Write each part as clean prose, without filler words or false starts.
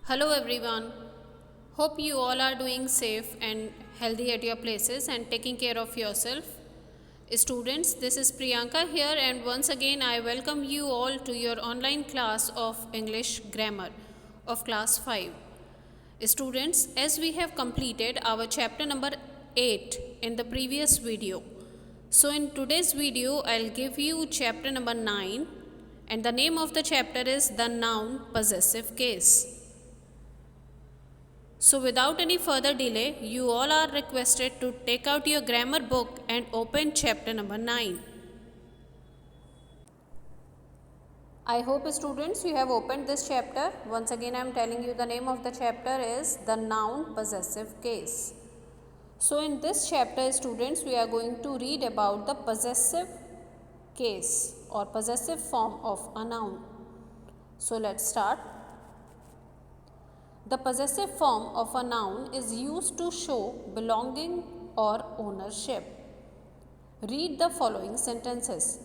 Hello everyone. Hope you all are doing safe and healthy at your places and taking care of yourself. Students, this is Priyanka here and once again I welcome you all to your online class of English grammar of class 5. Students, as we have completed our chapter number 8 in the previous video. So in today's video I'll give you chapter number 9 and the name of the chapter is the noun possessive case. So without any further delay, you all are requested to take out your grammar book and open chapter number 9. I hope students you have opened this chapter. Once again I am telling you the name of the chapter is the noun possessive case. So in this chapter students we are going to read about the possessive case or possessive form of a noun. So let's start. The possessive form of a noun is used to show belonging or ownership. Read the following sentences.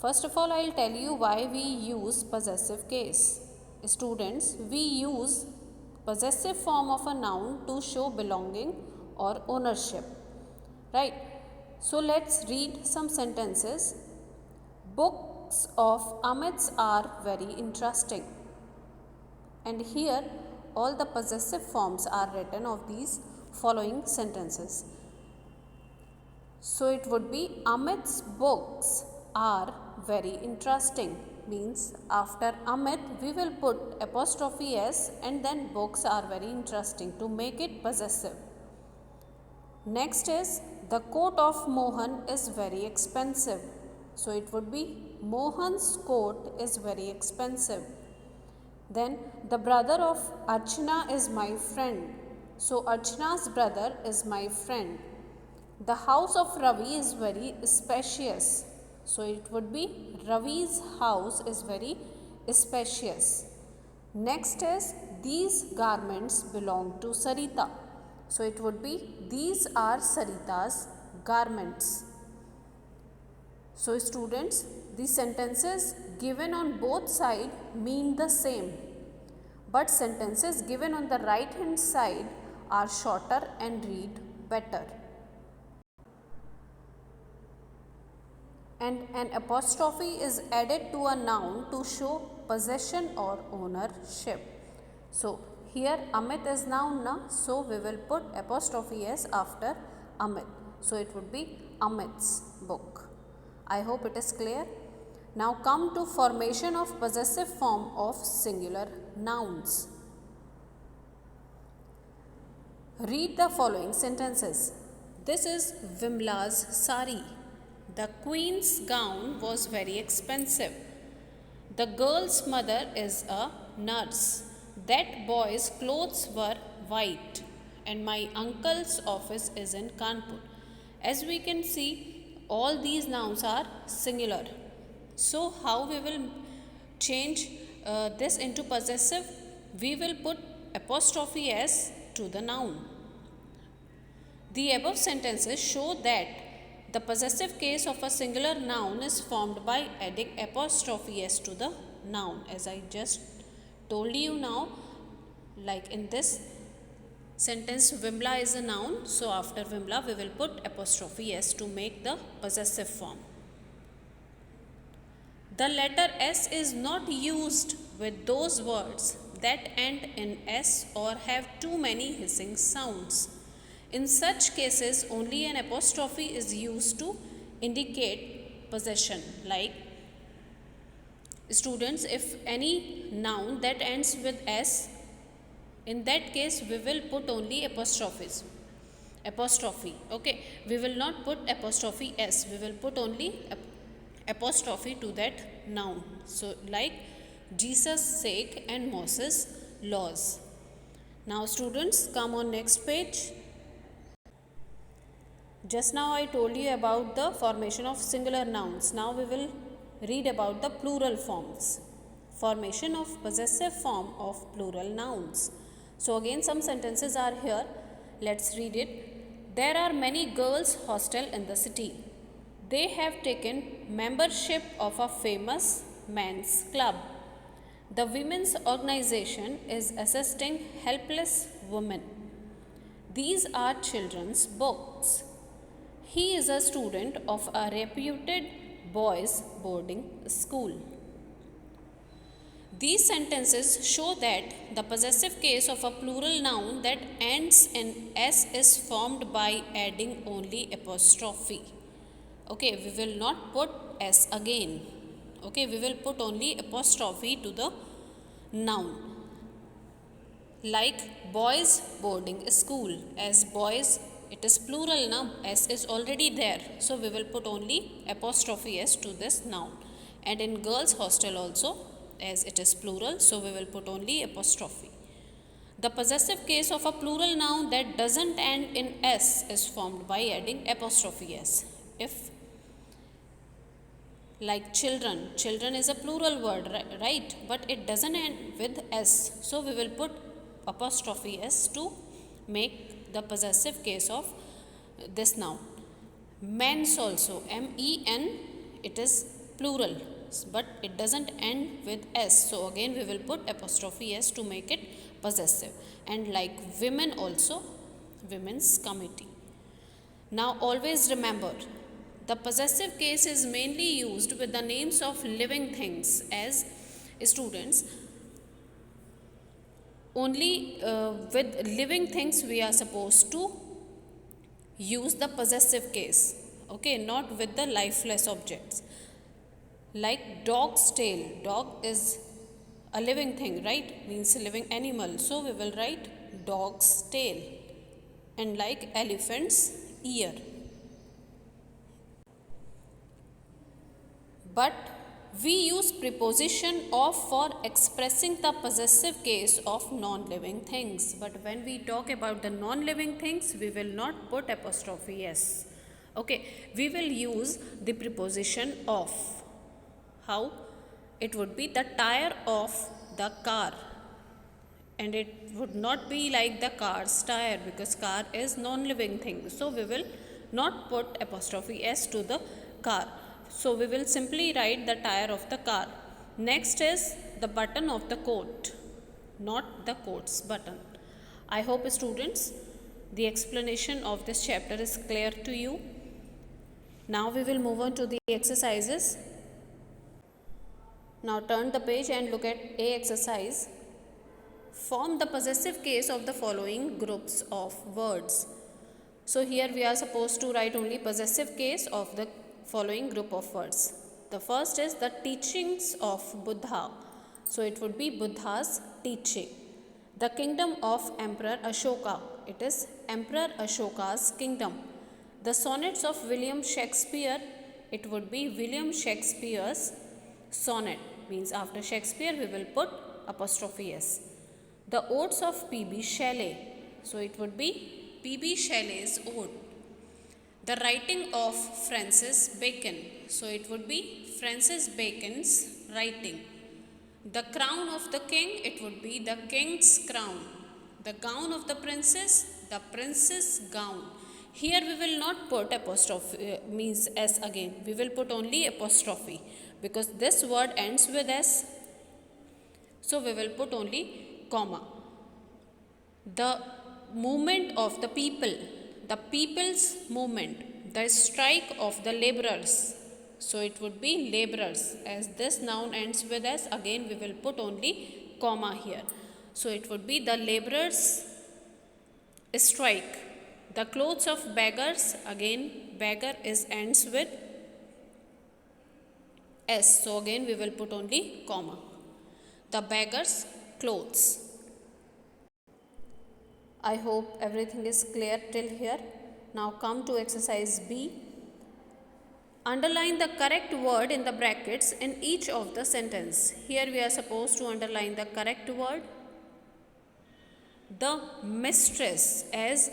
First of all, I will tell you why we use possessive case. Students, we use possessive form of a noun to show belonging or ownership. Right? So let's read some sentences. Books of Amit's are very interesting. And here all the possessive forms are written of these following sentences. So it would be Amit's books are very interesting. Means after Amit we will put apostrophe s and then books are very interesting to make it possessive. Next is the coat of Mohan is very expensive. So it would be Mohan's coat is very expensive. Then the brother of Archana is my friend. So Archana's brother is my friend. The house of Ravi is very spacious. So it would be Ravi's house is very spacious. Next is these garments belong to Sarita. So it would be these are Sarita's garments. So students, the sentences given on both sides mean the same, but sentences given on the right hand side are shorter and read better. And an apostrophe is added to a noun to show possession or ownership. So here Amit is noun na, so we will put apostrophe s after Amit. So it would be Amit's book. I hope it is clear. Now come to formation of possessive form of singular nouns. Read the following sentences. This is Vimla's sari. The queen's gown was very expensive. The girl's mother is a nurse. That boy's clothes were white. And my uncle's office is in Kanpur. As we can see, all these nouns are singular. So how we will change this into possessive? We will put apostrophe s to the noun. The above sentences show that the possessive case of a singular noun is formed by adding apostrophe s to the noun, as I just told you now. Like in this sentence, Vimla is a noun, so after Vimla we will put apostrophe s to make the possessive form. The letter s is not used with those words that end in s or have too many hissing sounds. In such cases, only an apostrophe is used to indicate possession. Like students, if any noun that ends with s, in that case we will put only apostrophe. Okay, we will not put apostrophe s, we will put only apostrophe to that noun. So like Jesus' sake and Moses' laws. Now students, come on next page. Just now I told you about the formation of singular nouns. Now we will read about the plural forms. Formation of possessive form of plural nouns. So again some sentences are here. Let's read it. There are many girls' hostel in the city. They have taken membership of a famous men's club. The women's organization is assisting helpless women. These are children's books. He is a student of a reputed boys' boarding school. These sentences show that the possessive case of a plural noun that ends in s is formed by adding only apostrophe. Okay, we will not put s again. Okay, we will put only apostrophe to the noun. Like boys boarding school. As boys, it is plural now, s is already there, so we will put only apostrophe s to this noun. And in girls hostel also, as it is plural, so we will put only apostrophe. The possessive case of a plural noun that doesn't end in s is formed by adding apostrophe s. If like children, children is a plural word, right, but it doesn't end with s, so we will put apostrophe s to make the possessive case of this noun. Men's also, men, it is plural, but it doesn't end with s, so again we will put apostrophe s to make it possessive. And like women also, women's committee. Now always remember, the possessive case is mainly used with the names of living things. As students, only with living things we are supposed to use the possessive case. Okay, not with the lifeless objects. Like dog's tail, dog is a living thing, right, means a living animal, so we will write dog's tail. And like elephant's ear. But we use preposition of for expressing the possessive case of non-living things. But when we talk about the non-living things, we will not put apostrophe s. Okay, we will use the preposition of. How? It would be the tire of the car. And it would not be like the car's tire, because car is non-living thing. So we will not put apostrophe s to the car. So we will simply write the tire of the car. Next is the button of the coat, not the coat's button. I hope students, the explanation of this chapter is clear to you. Now we will move on to the exercises. Now turn the page and look at A exercise. Form the possessive case of the following groups of words. So here we are supposed to write only possessive case of the following group of words. The first is the teachings of Buddha. So it would be Buddha's teaching. The kingdom of Emperor Ashoka. It is Emperor Ashoka's kingdom. The sonnets of William Shakespeare. It would be William Shakespeare's sonnet. Means after Shakespeare we will put apostrophe s. The odes of P.B. Shelley. So it would be P.B. Shelley's ode. The writing of Francis Bacon. So it would be Francis Bacon's writing. The crown of the king. It would be the king's crown. The gown of the princess. The princess' gown. Here we will not put apostrophe, means s again. We will put only apostrophe, because this word ends with s. So we will put only comma. The movement of the people. The people's movement. The strike of the laborers. So it would be laborers. As this noun ends with s, again we will put only comma here. So it would be the laborers' strike. The clothes of beggars. Again beggar is ends with s. So again we will put only comma. The beggar's clothes. I hope everything is clear till here. Now come to exercise B. Underline the correct word in the brackets in each of the sentence. Here we are supposed to underline the correct word. The mistress, as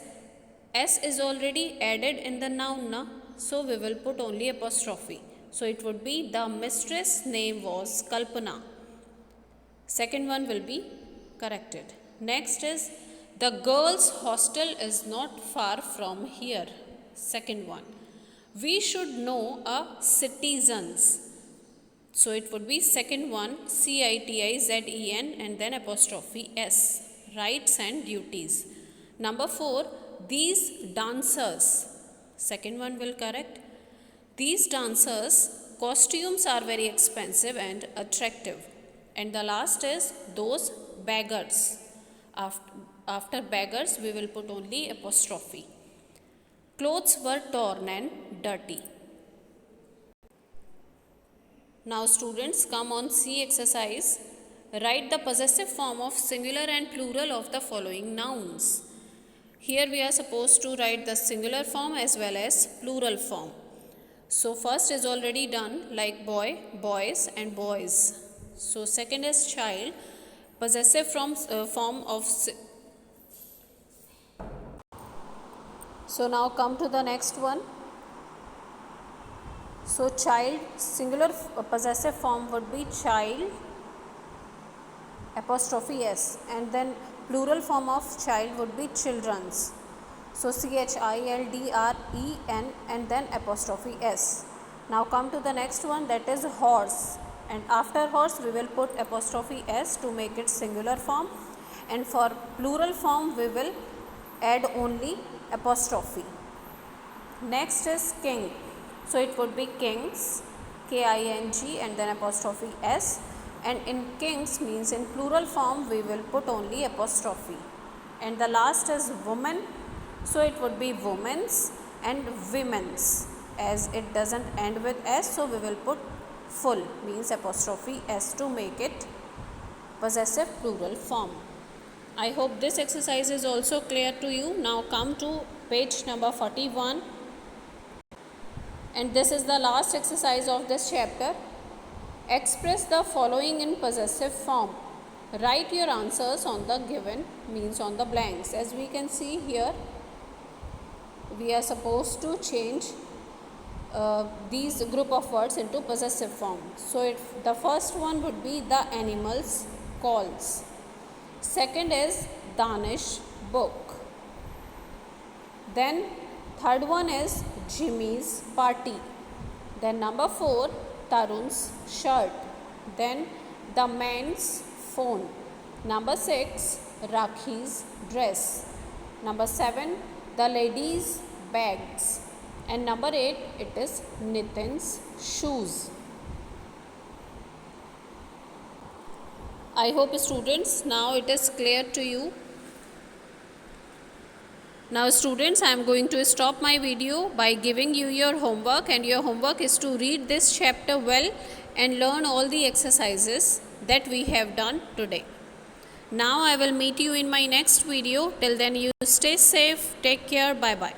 s is already added in the noun, so we will put only apostrophe. So it would be the mistress name was Kalpana. Second one will be corrected. Next is the girls' hostel is not far from here. Second one. We should know a citizens. So it would be second one, CITIZEN and then apostrophe S, rights and duties. Number 4, these dancers. Second one will correct. These dancers' costumes are very expensive and attractive. And the last is those beggars. After beggars, we will put only apostrophe. Clothes were torn and dirty. Now students, come on C exercise. Write the possessive form of singular and plural of the following nouns. Here we are supposed to write the singular form as well as plural form. So first is already done, like boy, boys and boys. So second is child, possessive form of. So now come to the next one. So child, singular possessive form would be child, apostrophe S, and then plural form of child would be children's. So CHILDREN and then apostrophe S. Now come to the next one, that is horse, and after horse we will put apostrophe S to make it singular form, and for plural form we will add only apostrophe. Next is king. So it would be kings, KING and then apostrophe S, and in kings means in plural form we will put only apostrophe. And the last is woman. So it would be women's and women's, as it doesn't end with S, so we will put full, means apostrophe S to make it possessive plural form. I hope this exercise is also clear to you. Now come to page number 41. And this is the last exercise of this chapter. Express the following in possessive form. Write your answers on the given, means on the blanks. As we can see here, we are supposed to change these group of words into possessive form. So the first one would be the animals calls. Second is Danish book. Then third one is Jimmy's party. Then number 4, Tarun's shirt. Then the man's phone. Number 6, Rakhi's dress. Number 7, the lady's bags. And number 8, it is Nitin's shoes. I hope students, now it is clear to you. Now students, I am going to stop my video by giving you your homework, and your homework is to read this chapter well and learn all the exercises that we have done today. Now I will meet you in my next video. Till then, you stay safe, take care, bye bye.